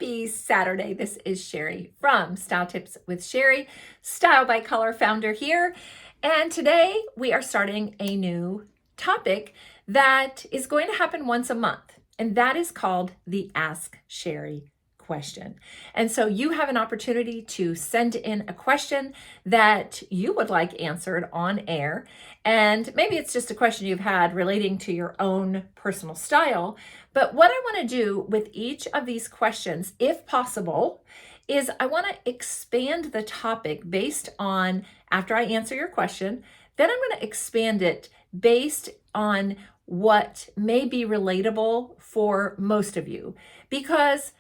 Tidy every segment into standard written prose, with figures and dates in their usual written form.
Happy Saturday. This is Shari from Style Tips with Shari, Style by Color founder here. And today we are starting a new topic that is going to happen once a month, and that is called the Ask Shari question. And so you have an opportunity to send in a question that you would like answered on air. And maybe it's just a question you've had relating to your own personal style. But what I want to do with each of these questions, if possible, is I want to expand the topic based on, after I answer your question, then I'm going to expand it based on what may be relatable for most of you. Because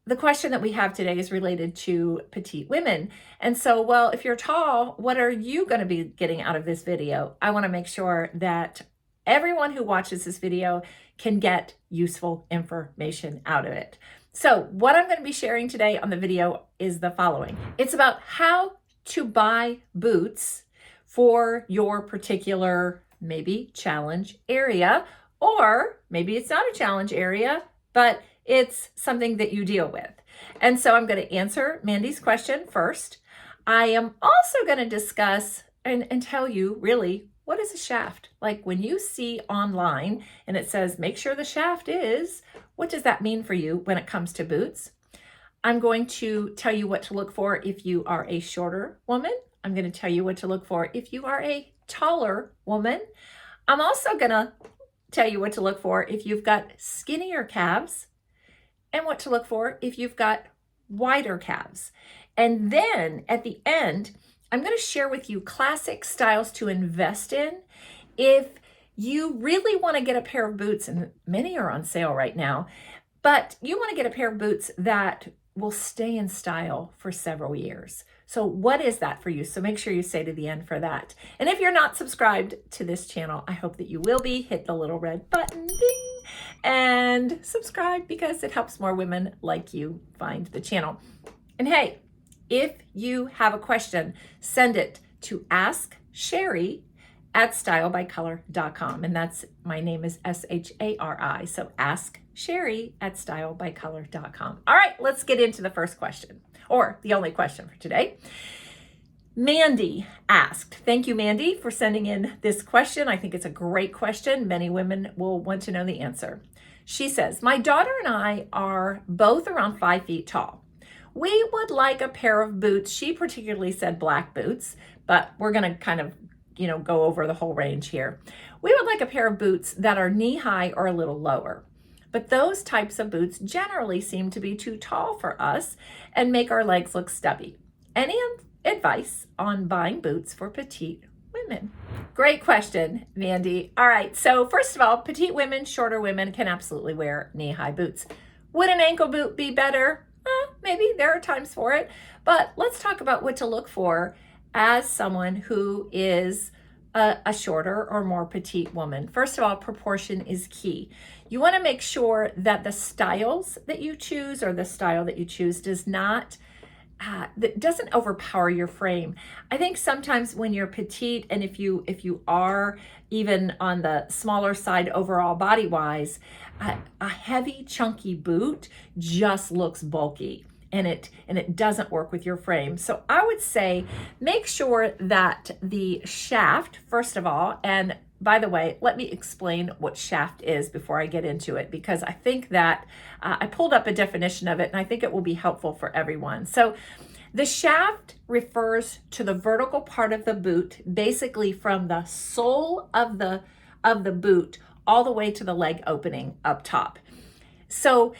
the question that we have today is related to petite women. And so, well, if you're tall, what are you going to be getting out of this video? I want to make sure that everyone who watches this video can get useful information out of it. So what I'm going to be sharing today on the video is the following. It's about how to buy boots for your particular maybe challenge area, or maybe it's not a challenge area, but it's something that you deal with. And so I'm going to answer Mandy's question first. I am also going to discuss and tell you really, what is a shaft? Like when you see online and it says, make sure the shaft is, what does that mean for you when it comes to boots? I'm going to tell you what to look for if you are a shorter woman. I'm going to tell you what to look for if you are a taller woman. I'm also going to tell you what to look for if you've got skinnier calves, and what to look for if you've got wider calves. And then at the end, I'm going to share with you classic styles to invest in if you really want to get a pair of boots, and many are on sale right now, but you want to get a pair of boots that will stay in style for several years. So what is that for you? So make sure you stay to the end for that. And if you're not subscribed to this channel, I hope that you will be. Hit the little red button, ding, and subscribe because it helps more women like you find the channel. And hey, if you have a question, send it to askshari@stylebycolor.com. And that's, my name is Shari. So askshari@stylebycolor.com. All right, let's get into the first question, or the only question for today. Mandy asked, thank you, Mandy, for sending in this question. I think it's a great question. Many women will want to know the answer. She says, my daughter and I are both around 5 feet tall. We would like a pair of boots. She particularly said black boots, but we're going to kind of, go over the whole range here. We would like a pair of boots that are knee high or a little lower. But those types of boots generally seem to be too tall for us and make our legs look stubby. Any advice on buying boots for petite women? Great question, Mandy. All right, so first of all, petite women, shorter women can absolutely wear knee-high boots. Would an ankle boot be better? Maybe, there are times for it, but let's talk about what to look for as someone who is a shorter or more petite woman. First of all, proportion is key. You want to make sure that the styles that you choose, or the style that you choose, that doesn't overpower your frame. I think sometimes when you're petite, and if you are even on the smaller side overall body wise, a heavy chunky boot just looks bulky. And it doesn't work with your frame. So I would say make sure that the shaft, first of all, and by the way, let me explain what shaft is before I get into it, because I think that I pulled up a definition of it and I think it will be helpful for everyone. So the shaft refers to the vertical part of the boot, basically from the sole of the boot all the way to the leg opening up top. So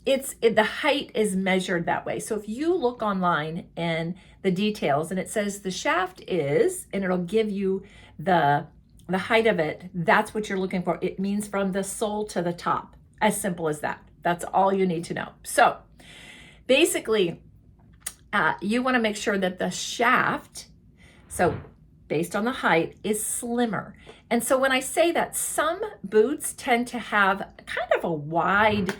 the height is measured that way. So if you look online and the details, and it says the shaft is, and it'll give you the height of it, that's what you're looking for. It means from the sole to the top. As simple as that. That's all you need to know. So basically, you want to make sure that the shaft, so based on the height, is slimmer. And so when I say that, some boots tend to have kind of a wide,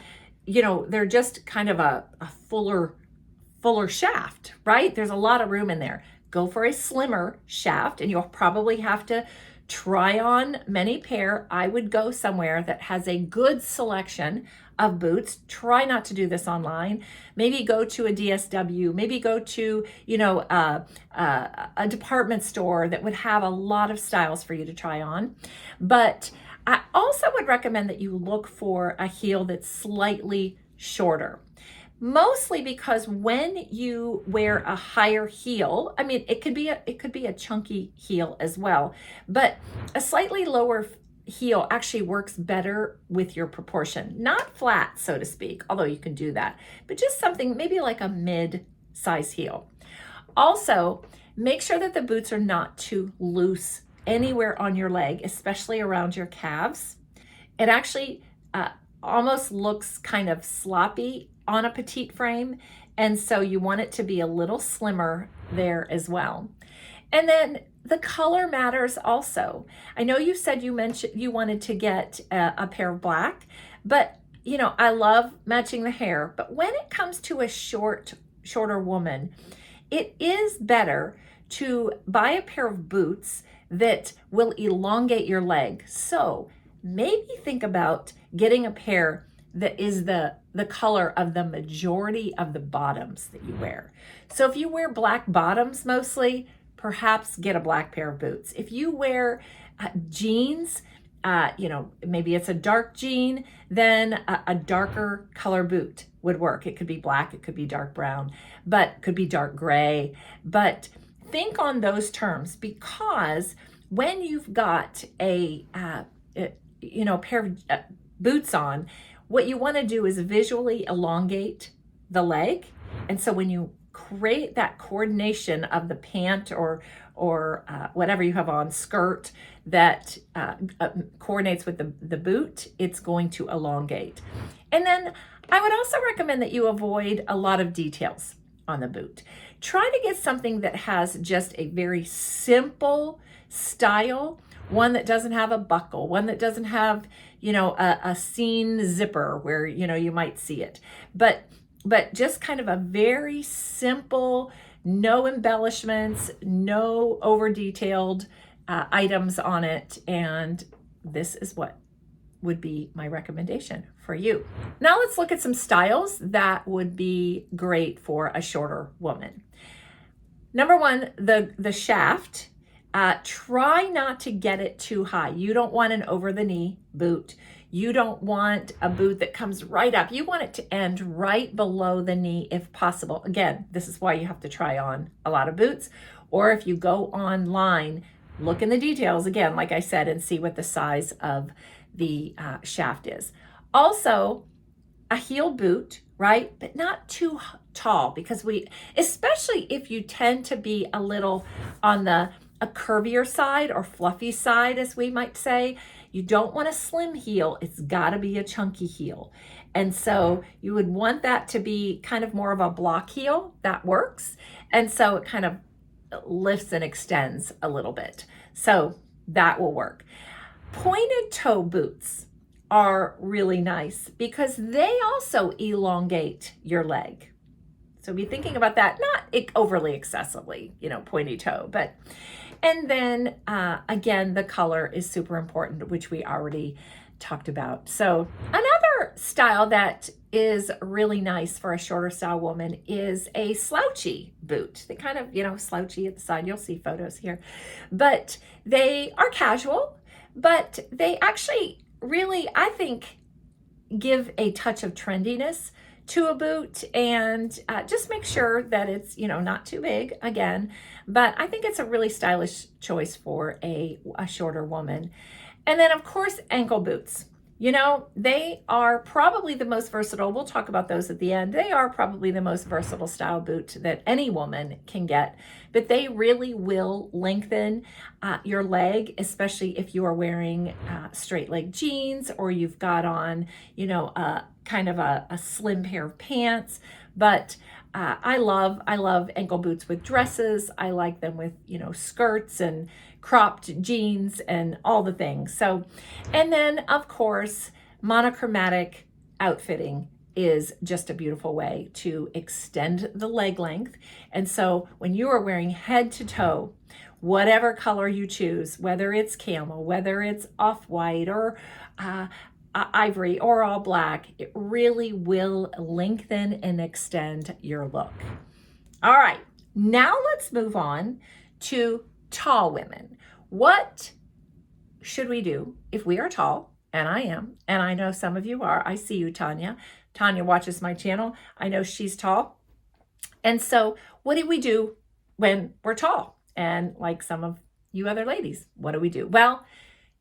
they're just kind of a fuller shaft, right? There's a lot of room in there. Go for a slimmer shaft, and you'll probably have to try on many pair. I would go somewhere that has a good selection of boots. Try not to do this online. Maybe go to a DSW, maybe go to, a department store that would have a lot of styles for you to try on. But I also would recommend that you look for a heel that's slightly shorter. Mostly because when you wear a higher heel, I mean, it could be a chunky heel as well, but a slightly lower heel actually works better with your proportion. Not flat, so to speak, although you can do that, but just something maybe like a mid-size heel. Also, make sure that the boots are not too loose anywhere on your leg, especially around your calves. It actually almost looks kind of sloppy on a petite frame, and so you want it to be a little slimmer there as well. And then the color matters also. I know you said you mentioned you wanted to get a pair of black, but I love matching the hair, but when it comes to a shorter woman, it is better to buy a pair of boots that will elongate your leg. So maybe think about getting a pair that is the color of the majority of the bottoms that you wear. So if you wear black bottoms mostly, perhaps get a black pair of boots. If you wear jeans, maybe it's a dark jean, then a darker color boot would work. It could be black, it could be dark brown, but could be dark gray. But think on those terms, because when you've got a pair of boots on, what you want to do is visually elongate the leg. And so when you create that coordination of the pant or whatever you have on, skirt that coordinates with the boot, it's going to elongate. And then I would also recommend that you avoid a lot of details on the boot. Try to get something that has just a very simple style, one that doesn't have a buckle, one that doesn't have, a seam zipper where, you might see it, but just kind of a very simple, no embellishments, no over detailed items on it. And this is what would be my recommendation for you. Now let's look at some styles that would be great for a shorter woman. Number one, the shaft. Try not to get it too high. You don't want an over the knee boot. You don't want a boot that comes right up. You want it to end right below the knee if possible. Again, this is why you have to try on a lot of boots. Or if you go online, look in the details again, like I said, and see what the size of the shaft is. Also, a heel boot, right? But not too tall, because especially if you tend to be a little on a curvier side or fluffy side, as we might say, you don't want a slim heel. It's got to be a chunky heel. And so you would want that to be kind of more of a block heel. That works. And so it kind of lifts and extends a little bit. So that will work. Pointed toe boots are really nice because they also elongate your leg. So be thinking about that, not overly excessively, pointy toe, but, and then again, the color is super important, which we already talked about. So another style that is really nice for a shorter style woman is a slouchy boot. They kind of, slouchy at the side. You'll see photos here, but they are casual, but they actually really, I think, give a touch of trendiness to a boot, and just make sure that it's, not too big again, but I think it's a really stylish choice for a shorter woman. And then of course, ankle boots. They are probably the most versatile. We'll talk about those at the end. They are probably the most versatile style boot that any woman can get, but they really will lengthen your leg, especially if you are wearing straight leg jeans or you've got on, kind of a slim pair of pants. But I love ankle boots with dresses. I like them with, skirts and cropped jeans and all the things. So, and then of course, monochromatic outfitting is just a beautiful way to extend the leg length. And so when you are wearing head to toe whatever color you choose, whether it's camel, whether it's off-white or ivory or all black, it really will lengthen and extend your look. All right, now let's move on to tall women. What should we do if we are tall? And I am, and I know some of you are. I see you, Tanya. Tanya watches my channel. I know she's tall. And so what do we do when we're tall? And like some of you other ladies, what do we do? Well,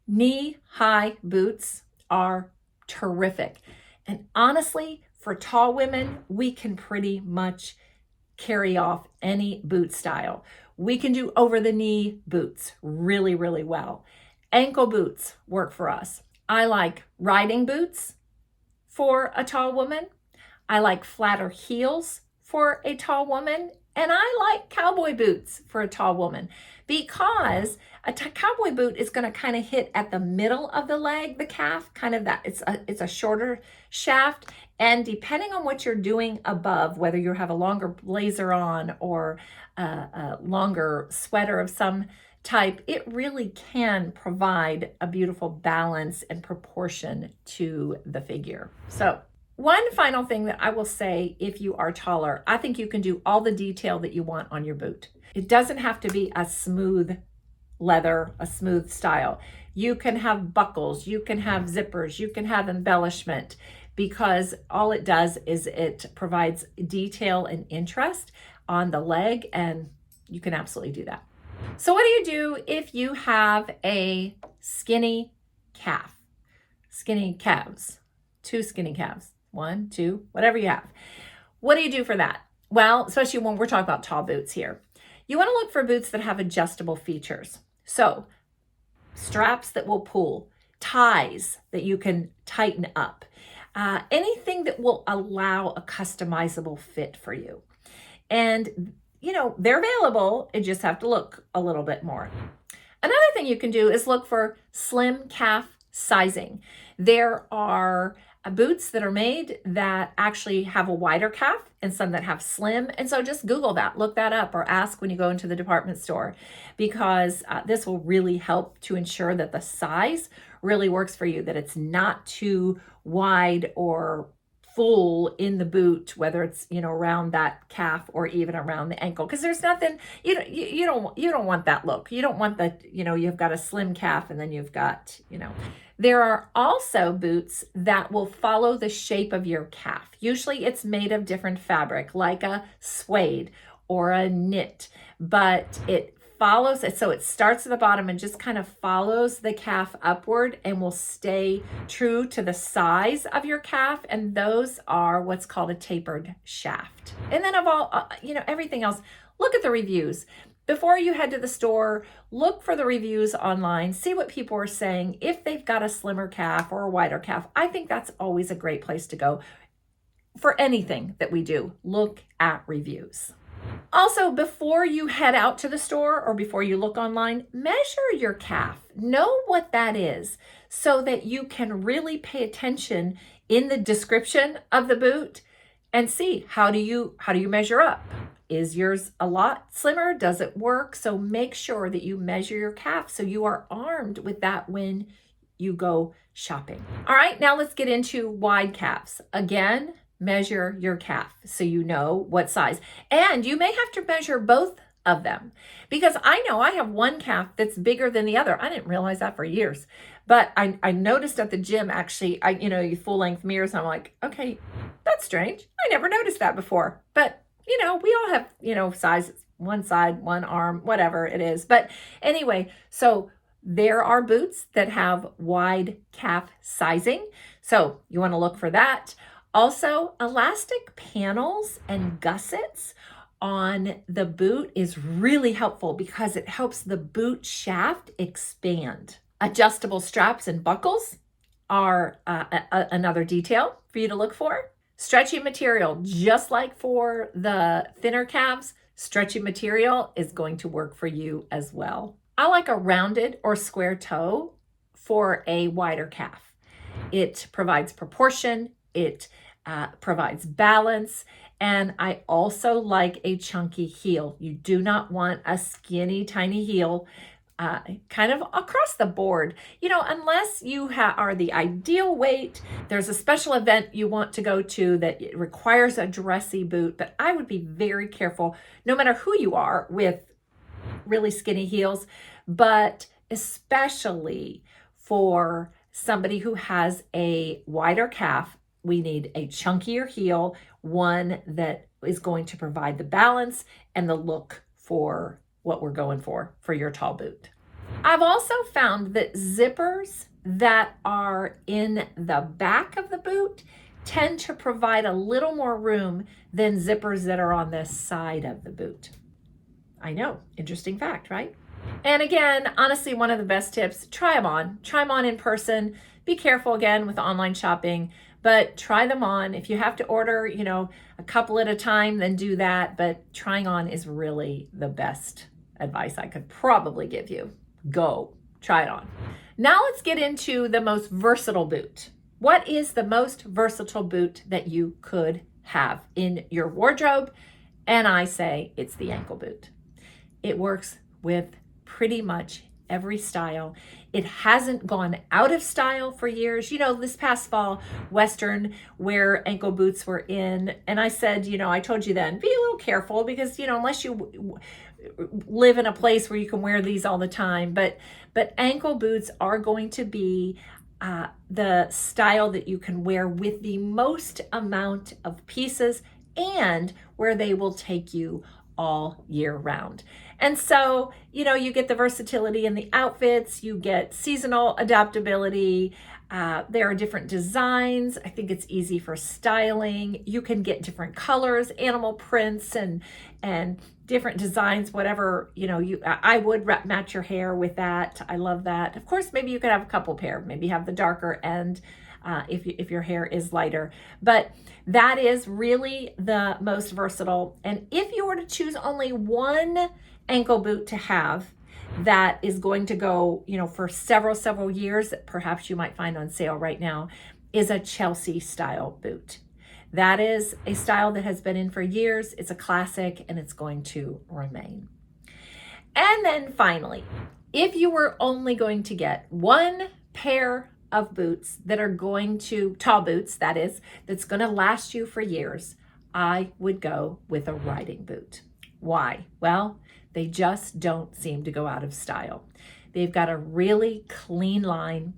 knee-high boots are terrific. And honestly, for tall women, we can pretty much carry off any boot style. We can do over-the-knee boots really, really well. Ankle boots work for us. I like riding boots for a tall woman. I like flatter heels for a tall woman. And I like cowboy boots for a tall woman because a cowboy boot is going to kind of hit at the middle of the leg, the calf, kind of that. It's a shorter shaft. And depending on what you're doing above, whether you have a longer blazer on or a longer sweater of some type, it really can provide a beautiful balance and proportion to the figure. So one final thing that I will say, if you are taller, I think you can do all the detail that you want on your boot. It doesn't have to be a smooth leather, a smooth style. You can have buckles, you can have zippers, you can have embellishment, because all it does is it provides detail and interest on the leg, and you can absolutely do that. So what do you do if you have a skinny calf? Skinny calves, 2 skinny calves, 1, 2, whatever you have. What do you do for that? Well, especially when we're talking about tall boots here. You want to look for boots that have adjustable features. So straps that will pull, ties that you can tighten up, anything that will allow a customizable fit for you. And you know, they're available. You just have to look a little bit more. Another thing you can do is look for slim calf sizing. There are boots that are made that actually have a wider calf and some that have slim. And so just Google that, look that up, or ask when you go into the department store, because this will really help to ensure that the size really works for you, that it's not too wide or full in the boot, whether it's, you know, around that calf or even around the ankle, because there's nothing, you don't want that look. You don't want that, you know, you've got a slim calf and then you've got, you know. There are also boots that will follow the shape of your calf. Usually it's made of different fabric, like a suede or a knit, but it follows it. So it starts at the bottom and just kind of follows the calf upward and will stay true to the size of your calf. And those are what's called a tapered shaft. And then of all, you know, everything else, look at the reviews. Before you head to the store, look for the reviews online, see what people are saying. If they've got a slimmer calf or a wider calf, I think that's always a great place to go. For anything that we do, look at reviews. Also, before you head out to the store or before you look online, measure your calf. Know what that is so that you can really pay attention in the description of the boot and see how do you measure up. Is yours a lot slimmer? Does it work? So make sure that you measure your calf so you are armed with that when you go shopping. All right, now let's get into wide calves. Again, measure your calf so you know what size. And you may have to measure both of them, because I know I have one calf that's bigger than the other. I didn't realize that for years, but I noticed at the gym, actually, you full length mirrors. And I'm like, okay, that's strange. I never noticed that before, but we all have, sizes, one side, one arm, whatever it is. But anyway, so there are boots that have wide calf sizing. So you want to look for that. Also, elastic panels and gussets on the boot is really helpful because it helps the boot shaft expand. Adjustable straps and buckles are another detail for you to look for. Stretchy material, just like for the thinner calves, stretchy material is going to work for you as well. I like a rounded or square toe for a wider calf. It provides proportion, it provides balance, And I also like a chunky heel. You do not want a skinny, tiny heel kind of across the board. Unless you are the ideal weight, there's a special event you want to go to that it requires a dressy boot, but I would be very careful, no matter who you are, with really skinny heels, but especially for somebody who has a wider calf, we need a chunkier heel, one that is going to provide the balance and the look for what we're going for your tall boot. I've also found that zippers that are in the back of the boot tend to provide a little more room than zippers that are on the side of the boot. I know, interesting fact, right? And again, honestly, one of the best tips, try them on in person. Be careful again with online shopping, but try them on. If you have to order, a couple at a time, then do that. But trying on is really the best advice I could probably give you. Go, try it on. Now let's get into the most versatile boot. What is the most versatile boot that you could have in your wardrobe? And I say it's the ankle boot. It works with pretty much every style. It hasn't gone out of style for years. This past fall, Western wear ankle boots were in. And I said, I told you then, be a little careful because, unless you live in a place where you can wear these all the time. But ankle boots are going to be the style that you can wear with the most amount of pieces and where they will take you all year round. And so, you get the versatility in the outfits, you get seasonal adaptability. There are different designs. I think it's easy for styling. You can get different colors, animal prints, and different designs, whatever, I would match your hair with that. I love that. Of course, maybe you could have a couple pair, maybe have the darker end if your hair is lighter. But that is really the most versatile. And if you were to choose only one ankle boot to have that is going to go, for several years, that perhaps you might find on sale right now, is a Chelsea style boot. That is a style that has been in for years. It's a classic and it's going to remain. And then finally, if you were only going to get one pair of boots that are tall boots, that's going to last you for years, I would go with a riding boot. Why? Well, they just don't seem to go out of style. They've got a really clean line.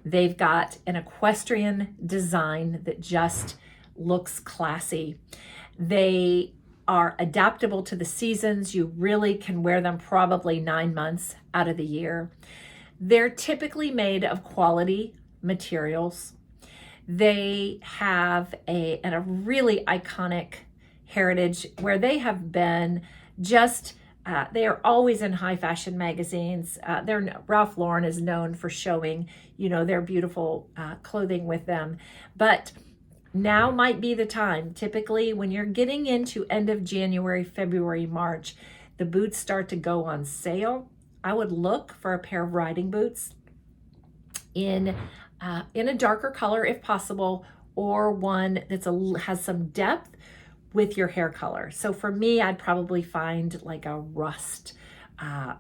They've got an equestrian design that just looks classy. They are adaptable to the seasons. You really can wear them probably 9 months out of the year. They're typically made of quality materials. They have a really iconic heritage where they have been just they are always in high fashion magazines. Ralph Lauren is known for showing, their beautiful clothing with them. But now might be the time. Typically, when you're getting into end of January, February, March, the boots start to go on sale. I would look for a pair of riding boots in a darker color if possible, or one has some depth with your hair color. So for me, I'd probably find like a rust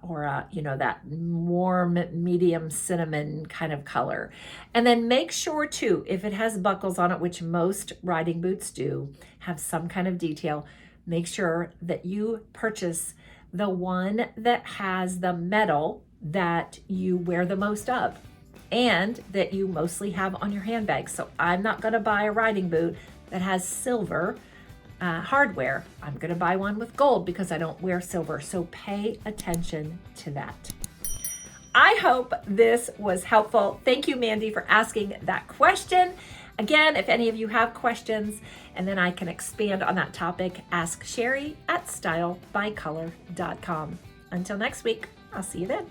or that warm, medium cinnamon kind of color. And then make sure too, if it has buckles on it, which most riding boots do, have some kind of detail, make sure that you purchase the one that has the metal that you wear the most of and that you mostly have on your handbag. So I'm not going to buy a riding boot that has silver hardware. I'm going to buy one with gold because I don't wear silver. So pay attention to that. I hope this was helpful. Thank you, Mandy, for asking that question. Again, if any of you have questions, and then I can expand on that topic, ask Shari at stylebycolor.com. Until next week, I'll see you then.